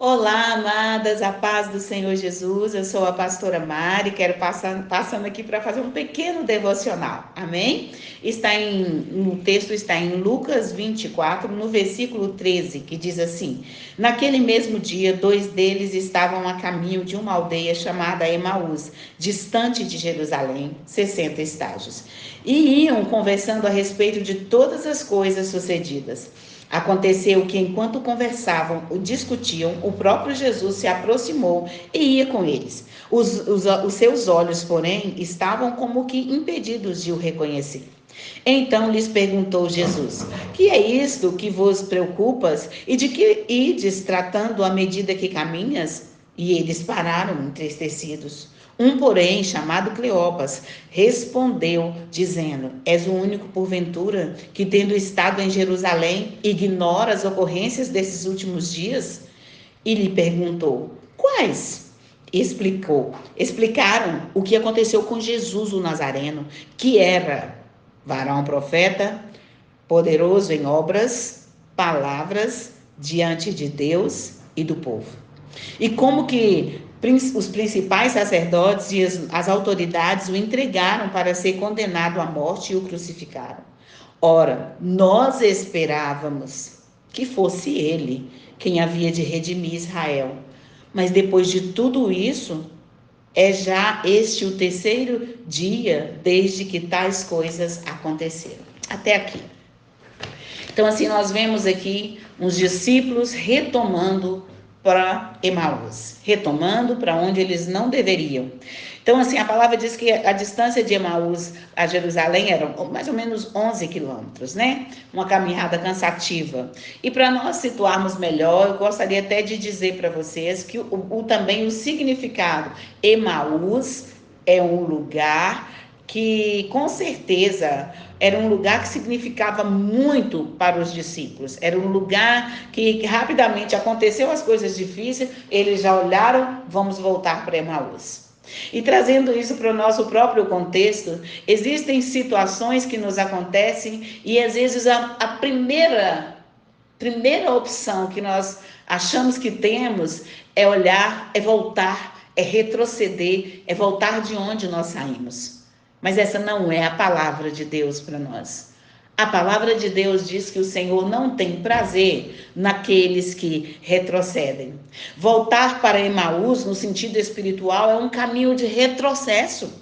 Olá, amadas, a paz do Senhor Jesus. Eu sou a pastora Mari, quero passando aqui para fazer um pequeno devocional. Amém? O texto está em Lucas 24, no versículo 13, que diz assim: Naquele mesmo dia, 2 deles estavam a caminho de uma aldeia chamada Emaús, distante de Jerusalém, 60 estágios, e iam conversando a respeito de todas as coisas sucedidas. Aconteceu que, enquanto conversavam ou discutiam, o próprio Jesus se aproximou e ia com eles. Os seus olhos, porém, estavam como que impedidos de o reconhecer. Então lhes perguntou Jesus: Que é isto que vos preocupas? E de que ides tratando à medida que caminhas? E eles pararam entristecidos. Um, porém, chamado Cleopas, respondeu, dizendo: És o único, porventura, que, tendo estado em Jerusalém, ignora as ocorrências desses últimos dias? E lhe perguntou: Quais? Explicaram o que aconteceu com Jesus o Nazareno, que era varão profeta, poderoso em obras, palavras, diante de Deus e do povo. E como que os principais sacerdotes e as autoridades o entregaram para ser condenado à morte e o crucificaram. Ora, nós esperávamos que fosse ele quem havia de redimir Israel. Mas depois de tudo isso, é já este o terceiro dia desde que tais coisas aconteceram. Até aqui. Então, assim, nós vemos aqui uns discípulos retomando para Emaús, retomando para onde eles não deveriam. Então, assim, a palavra diz que a distância de Emaús a Jerusalém era mais ou menos 11 quilômetros, né? Uma caminhada cansativa. E para nós situarmos melhor, eu gostaria até de dizer para vocês que também o significado Emaús é um lugar que, com certeza, era um lugar que significava muito para os discípulos. Era um lugar que rapidamente aconteceu as coisas difíceis, eles já olharam, vamos voltar para Emaús. E trazendo isso para o nosso próprio contexto, existem situações que nos acontecem e às vezes a primeira opção que nós achamos que temos é olhar, é voltar, é retroceder, é voltar de onde nós saímos. Mas essa não é a palavra de Deus para nós. A palavra de Deus diz que o Senhor não tem prazer naqueles que retrocedem. Voltar para Emaús, no sentido espiritual, é um caminho de retrocesso.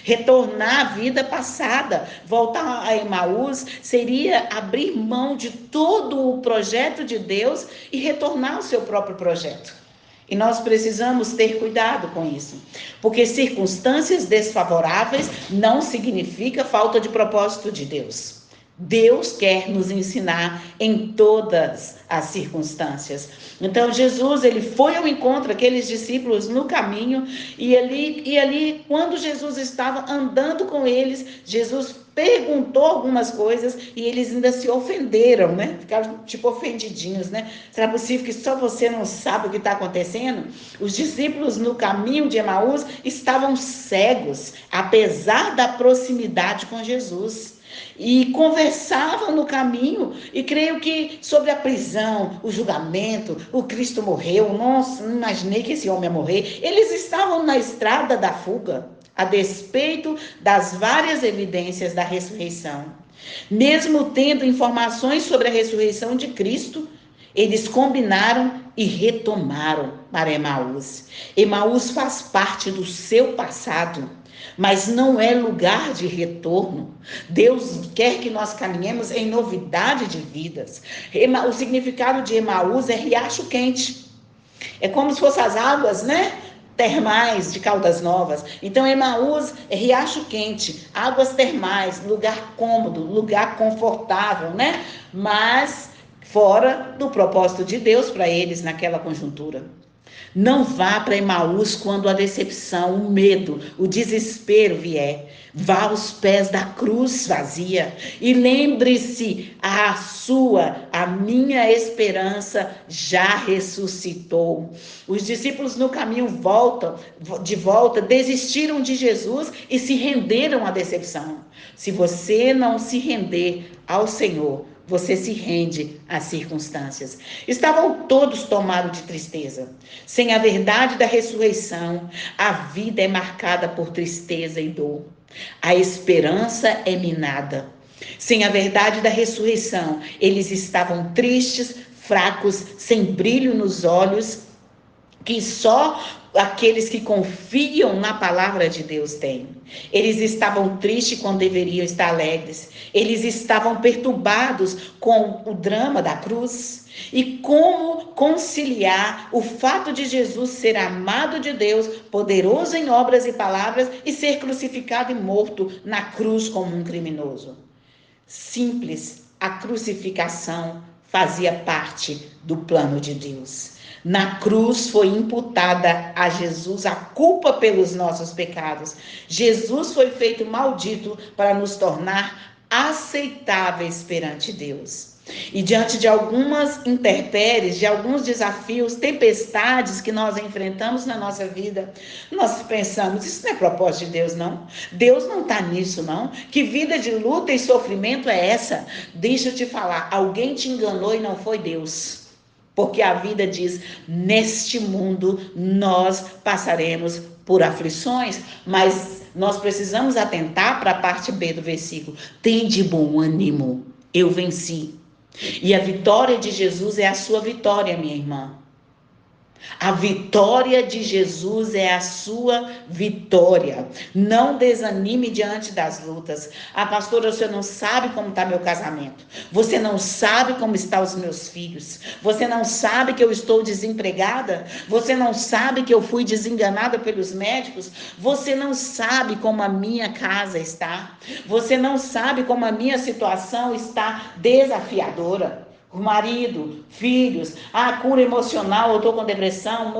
Retornar à vida passada, voltar a Emaús, seria abrir mão de todo o projeto de Deus e retornar ao seu próprio projeto. E nós precisamos ter cuidado com isso, porque circunstâncias desfavoráveis não significa falta de propósito de Deus. Deus quer nos ensinar em todas as circunstâncias. Então Jesus, ele foi ao encontro daqueles discípulos no caminho e ali quando Jesus estava andando com eles, Jesus perguntou algumas coisas e eles ainda se ofenderam, né? Ficaram tipo ofendidinhos, né? Será possível que só você não sabe o que está acontecendo? Os discípulos no caminho de Emaús estavam cegos, apesar da proximidade com Jesus. E conversavam no caminho, e creio que sobre a prisão, o julgamento, o Cristo morreu, nossa, não imaginei que esse homem ia morrer. Eles estavam na estrada da fuga, a despeito das várias evidências da ressurreição. Mesmo tendo informações sobre a ressurreição de Cristo, eles combinaram e retomaram para Emaús. Emaús faz parte do seu passado, mas não é lugar de retorno. Deus quer que nós caminhemos em novidade de vidas. O significado de Emaús é riacho quente. É como se fossem as águas, né? Termais de Caldas Novas. Então, Emaús é riacho quente, águas termais, lugar cômodo, lugar confortável, né? Mas fora do propósito de Deus para eles naquela conjuntura. Não vá para Emaús quando a decepção, o medo, o desespero vier. Vá aos pés da cruz vazia e lembre-se, a minha esperança já ressuscitou. Os discípulos no caminho de volta, desistiram de Jesus e se renderam à decepção. Se você não se render ao Senhor, você se rende às circunstâncias. Estavam todos tomados de tristeza. Sem a verdade da ressurreição, a vida é marcada por tristeza e dor. A esperança é minada. Sem a verdade da ressurreição, eles estavam tristes, fracos, sem brilho nos olhos, que só aqueles que confiam na palavra de Deus têm. Eles estavam tristes quando deveriam estar alegres. Eles estavam perturbados com o drama da cruz. E como conciliar o fato de Jesus ser amado de Deus, poderoso em obras e palavras, e ser crucificado e morto na cruz como um criminoso? Simples, a crucificação fazia parte do plano de Deus. Na cruz foi imputada a Jesus a culpa pelos nossos pecados. Jesus foi feito maldito para nos tornar aceitáveis perante Deus. E diante de algumas intempéries, de alguns desafios, tempestades que nós enfrentamos na nossa vida, nós pensamos, isso não é propósito de Deus, não. Deus não está nisso, não. Que vida de luta e sofrimento é essa? Deixa eu te falar, alguém te enganou e não foi Deus. Porque a vida diz, neste mundo nós passaremos por aflições, mas nós precisamos atentar para a parte B do versículo. Tem de bom ânimo, eu venci. E a vitória de Jesus é a sua vitória, minha irmã. A vitória de Jesus é a sua vitória. Não desanime diante das lutas. Ah, pastora, você não sabe como está meu casamento. Você não sabe como estão os meus filhos. Você não sabe que eu estou desempregada. Você não sabe que eu fui desenganada pelos médicos. Você não sabe como a minha casa está. Você não sabe como a minha situação está desafiadora. O marido, filhos, a cura emocional, eu estou com depressão,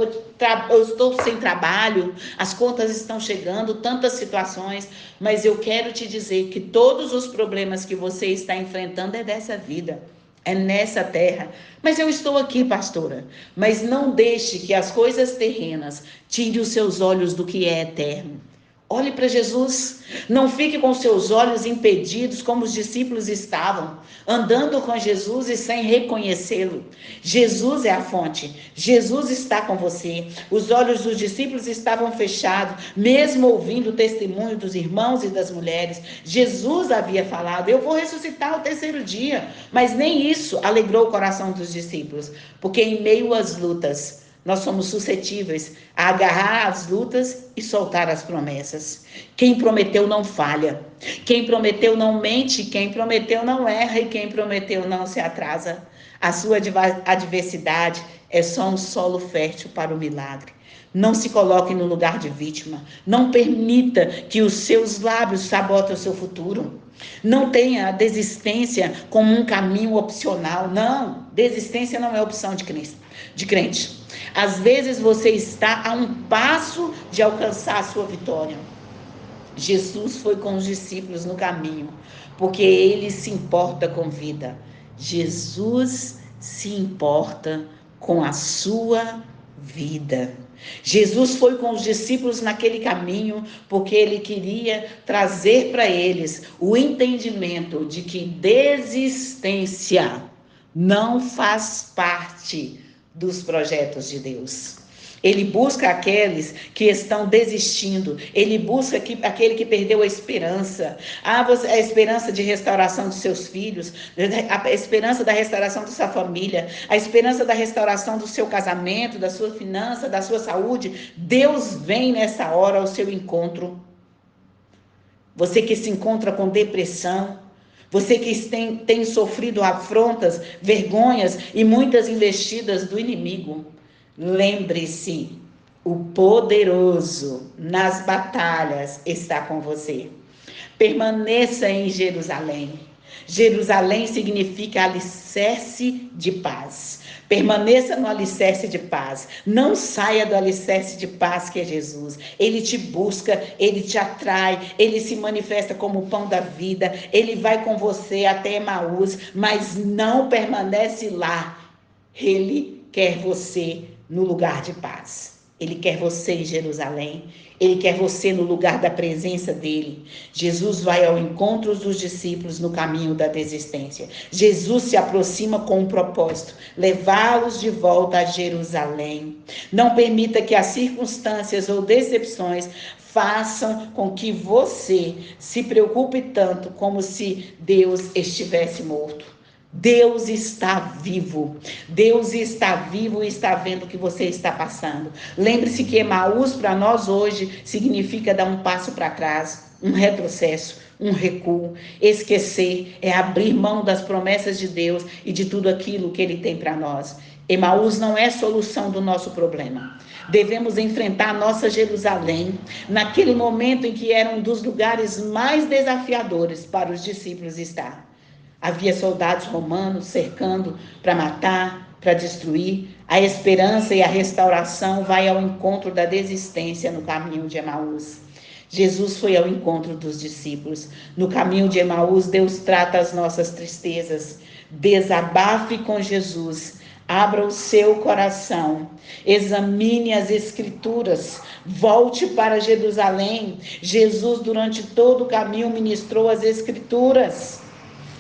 eu estou sem trabalho, as contas estão chegando, tantas situações, mas eu quero te dizer que todos os problemas que você está enfrentando é dessa vida, é nessa terra. Mas eu estou aqui, pastora, mas não deixe que as coisas terrenas tirem os seus olhos do que é eterno. Olhe para Jesus, não fique com seus olhos impedidos como os discípulos estavam, andando com Jesus e sem reconhecê-lo. Jesus é a fonte, Jesus está com você. Os olhos dos discípulos estavam fechados, mesmo ouvindo o testemunho dos irmãos e das mulheres. Jesus havia falado, eu vou ressuscitar ao terceiro dia, mas nem isso alegrou o coração dos discípulos, porque em meio às lutas, nós somos suscetíveis a agarrar as lutas e soltar as promessas. Quem prometeu não falha. Quem prometeu não mente. Quem prometeu não erra. E quem prometeu não se atrasa. A sua adversidade é só um solo fértil para o milagre. Não se coloque no lugar de vítima. Não permita que os seus lábios sabotem o seu futuro. Não tenha a desistência como um caminho opcional. Não, desistência não é opção de crente. Às vezes você está a um passo de alcançar a sua vitória. Jesus foi com os discípulos no caminho, porque ele se importa com vida. Jesus se importa com a sua vida. Jesus foi com os discípulos naquele caminho, porque ele queria trazer para eles o entendimento de que desistência não faz parte dos projetos de Deus. Ele busca aqueles que estão desistindo. Ele busca aquele que perdeu a esperança. A esperança de restauração dos seus filhos, a esperança da restauração da sua família, a esperança da restauração do seu casamento, da sua finança, da sua saúde. Deus vem nessa hora ao seu encontro. Você que se encontra com depressão, você que tem sofrido afrontas, vergonhas e muitas investidas do inimigo, lembre-se, o poderoso nas batalhas está com você. Permaneça em Jerusalém. Jerusalém significa alicerce de paz. Permaneça no alicerce de paz. Não saia do alicerce de paz que é Jesus. Ele te busca, ele te atrai, ele se manifesta como o pão da vida. Ele vai com você até Emaús, mas não permanece lá. Ele quer você no lugar de paz. Ele quer você em Jerusalém. Ele quer você no lugar da presença dele. Jesus vai ao encontro dos discípulos no caminho da desistência. Jesus se aproxima com um propósito: levá-los de volta a Jerusalém. Não permita que as circunstâncias ou decepções façam com que você se preocupe tanto como se Deus estivesse morto. Deus está vivo. Deus está vivo e está vendo o que você está passando. Lembre-se que Emaús para nós hoje significa dar um passo para trás, um retrocesso, um recuo. Esquecer é abrir mão das promessas de Deus e de tudo aquilo que Ele tem para nós. Emaús não é solução do nosso problema. Devemos enfrentar nossa Jerusalém naquele momento em que era um dos lugares mais desafiadores para os discípulos estar. Havia soldados romanos cercando para matar, para destruir. A esperança e a restauração vai ao encontro da desistência no caminho de Emaús. Jesus foi ao encontro dos discípulos. No caminho de Emaús, Deus trata as nossas tristezas. Desabafe com Jesus. Abra o seu coração, examine as escrituras, volte para Jerusalém. Jesus, durante todo o caminho, ministrou as escrituras.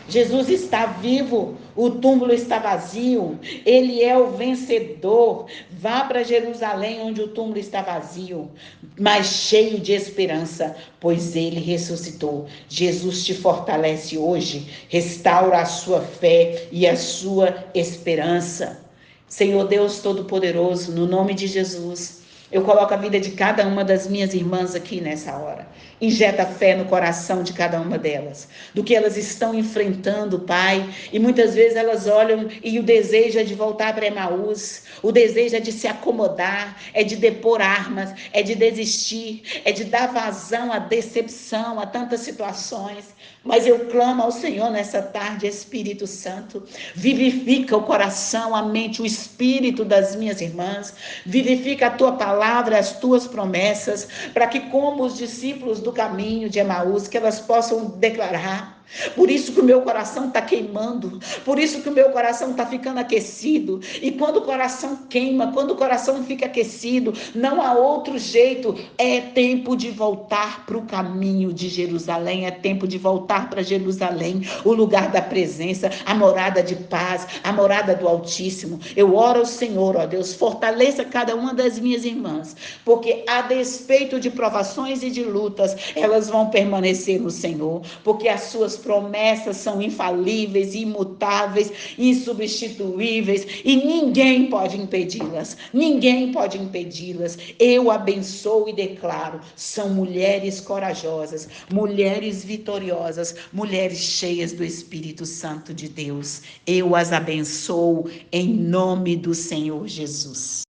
Jesus está vivo, o túmulo está vazio, ele é o vencedor. Vá para Jerusalém, onde o túmulo está vazio, mas cheio de esperança, pois ele ressuscitou. Jesus te fortalece hoje, restaura a sua fé e a sua esperança. Senhor Deus Todo-Poderoso, no nome de Jesus, eu coloco a vida de cada uma das minhas irmãs aqui nessa hora. Injeta fé no coração de cada uma delas, do que elas estão enfrentando, Pai. E muitas vezes elas olham e o desejo é de voltar para Emaús, o desejo é de se acomodar, é de depor armas, é de desistir, é de dar vazão à decepção, a tantas situações. Mas eu clamo ao Senhor nessa tarde, Espírito Santo, vivifica o coração, a mente, o espírito das minhas irmãs, vivifica a tua palavra, as tuas promessas, para que, como os discípulos do caminho de Emaús, que elas possam declarar. Por isso que o meu coração está queimando, por isso que o meu coração está ficando aquecido. E quando o coração queima, quando o coração fica aquecido, não há outro jeito. É tempo de voltar para o caminho de Jerusalém, é tempo de voltar para Jerusalém, o lugar da presença, a morada de paz, a morada do Altíssimo. Eu oro ao Senhor, ó Deus, fortaleça cada uma das minhas irmãs, porque a despeito de provações e de lutas, elas vão permanecer no Senhor, porque as suas promessas são infalíveis, imutáveis, insubstituíveis, e ninguém pode impedi-las. Ninguém pode impedi-las. Eu abençoo e declaro: são mulheres corajosas, mulheres vitoriosas, mulheres cheias do Espírito Santo de Deus. Eu as abençoo em nome do Senhor Jesus.